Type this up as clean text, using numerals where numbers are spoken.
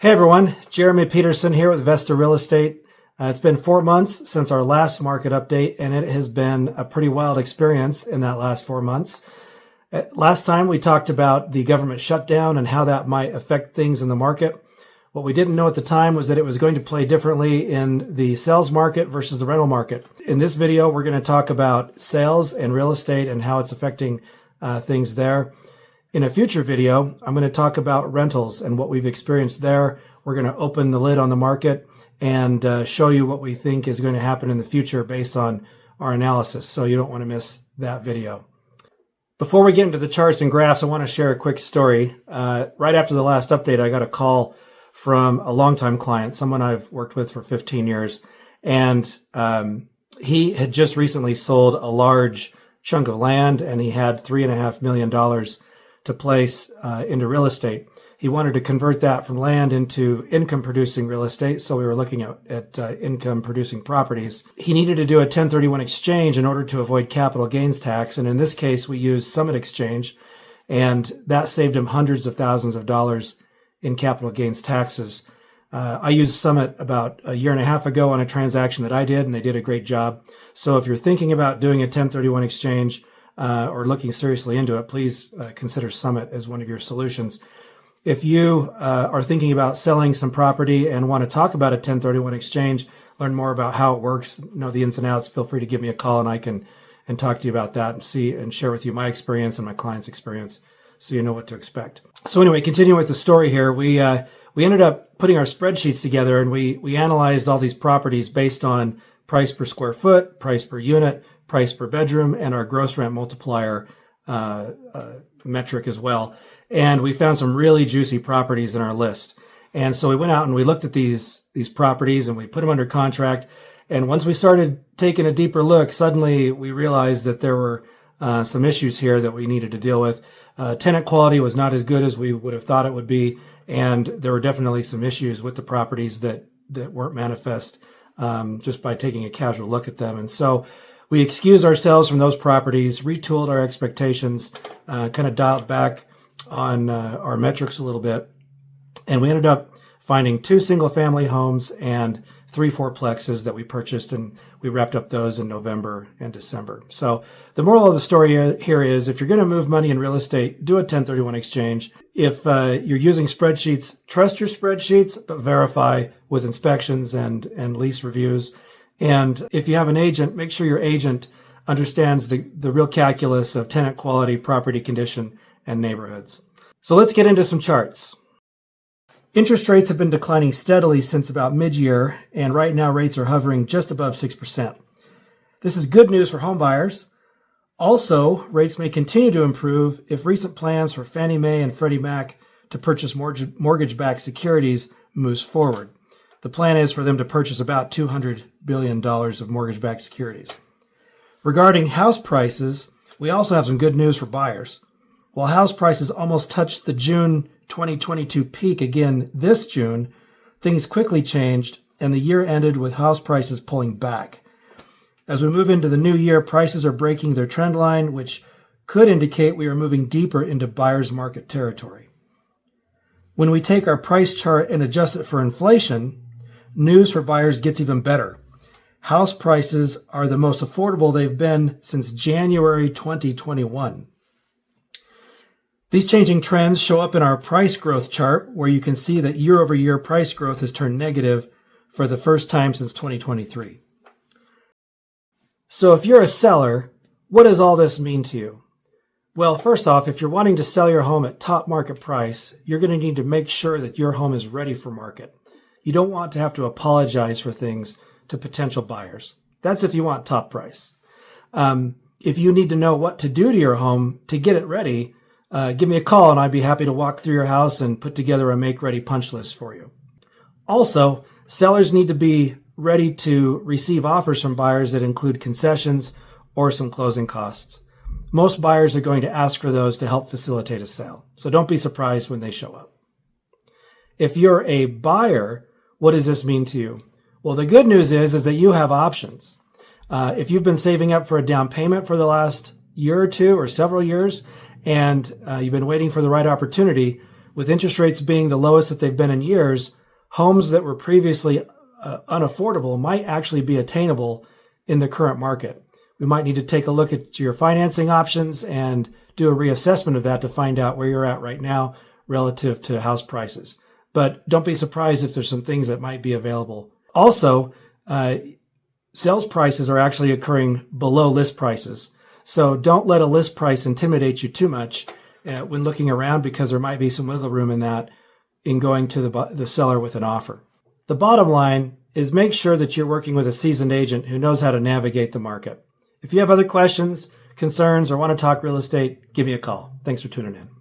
Hey everyone, Jeremy Peterson here with Vesta Real Estate. It's been 4 months since our last market update, and it has been a pretty wild experience in that last 4 months. Last time we talked about the government shutdown and how that might affect things in the market. What we didn't know at the time was that it was going to play differently in the sales market versus the rental market. In this video, we're going to talk about sales and real estate and how it's affecting things there. In a future video, I'm going to talk about rentals and what we've experienced there. We're going to open the lid on the market and show you what we think is going to happen in the future based on our analysis. So you don't want to miss that video. Before we get into the charts and graphs, I want to share a quick story. Right after the last update, I got a call from a longtime client, someone I've worked with for 15 years. And he had just recently sold a large chunk of land, and he had $3.5 million to place into real estate. He wanted to convert that from land into income-producing real estate, so we were looking at income-producing properties. He needed to do a 1031 exchange in order to avoid capital gains tax, and in this case, we used Summit Exchange, and that saved him hundreds of thousands of dollars in capital gains taxes. I used Summit about a year and a half ago on a transaction that I did, and they did a great job. So if you're thinking about doing a 1031 exchange or looking seriously into it, please consider Summit as one of your solutions. If you are thinking about selling some property and want to talk about a 1031 exchange, learn more about how it works, know the ins and outs, feel free to give me a call and I can talk to you about that and share with you my experience and my client's experience so you know what to expect. So anyway, continuing with the story here, we ended up putting our spreadsheets together and we analyzed all these properties based on price per square foot, price per unit, price per bedroom, and our gross rent multiplier metric as well. And we found some really juicy properties in our list. And so we went out and we looked at these properties and we put them under contract. And once we started taking a deeper look, suddenly we realized that there were some issues here that we needed to deal with. Tenant quality was not as good as we would have thought it would be. And there were definitely some issues with the properties that weren't manifest just by taking a casual look at them. And so we excused ourselves from those properties, retooled our expectations, kind of dialed back on our metrics a little bit. And we ended up finding 2 single-family homes and 3 fourplexes that we purchased, and we wrapped up those in November and December. So the moral of the story here is if you're going to move money in real estate, do a 1031 exchange. If you're using spreadsheets, trust your spreadsheets, but verify with inspections and lease reviews. And if you have an agent, make sure your agent understands the real calculus of tenant quality, property condition, and neighborhoods. So let's get into some charts. Interest rates have been declining steadily since about mid-year, and right now rates are hovering just above 6%. This is good news for home buyers. Also, rates may continue to improve if recent plans for Fannie Mae and Freddie Mac to purchase mortgage-backed securities moves forward. The plan is for them to purchase about $200 billion of mortgage-backed securities. Regarding house prices, we also have some good news for buyers. While house prices almost touched the June 2022 peak again this June, things quickly changed and the year ended with house prices pulling back. As we move into the new year, prices are breaking their trend line, which could indicate we are moving deeper into buyer's market territory. When we take our price chart and adjust it for inflation, news for buyers gets even better. House prices are the most affordable they've been since January 2021. These changing trends show up in our price growth chart, where you can see that year-over-year price growth has turned negative for the first time since 2023. So if you're a seller, what does all this mean to you? Well, first off, if you're wanting to sell your home at top market price, you're going to need to make sure that your home is ready for market. You don't want to have to apologize for things to potential buyers. That's if you want top price. If you need to know what to do to your home to get it ready, give me a call and I'd be happy to walk through your house and put together a make-ready punch list for you. Also, sellers need to be ready to receive offers from buyers that include concessions or some closing costs. Most buyers are going to ask for those to help facilitate a sale, so don't be surprised when they show up. If you're a buyer, what does this mean to you? Well, the good news is that you have options. If you've been saving up for a down payment for the last year or two or several years, and you've been waiting for the right opportunity, with interest rates being the lowest that they've been in years, homes that were previously unaffordable might actually be attainable in the current market. We might need to take a look at your financing options and do a reassessment of that to find out where you're at right now relative to house prices. But don't be surprised if there's some things that might be available. Also, sales prices are actually occurring below list prices. So don't let a list price intimidate you too much when looking around, because there might be some wiggle room in that in going to the seller with an offer. The bottom line is make sure that you're working with a seasoned agent who knows how to navigate the market. If you have other questions, concerns, or want to talk real estate, give me a call. Thanks for tuning in.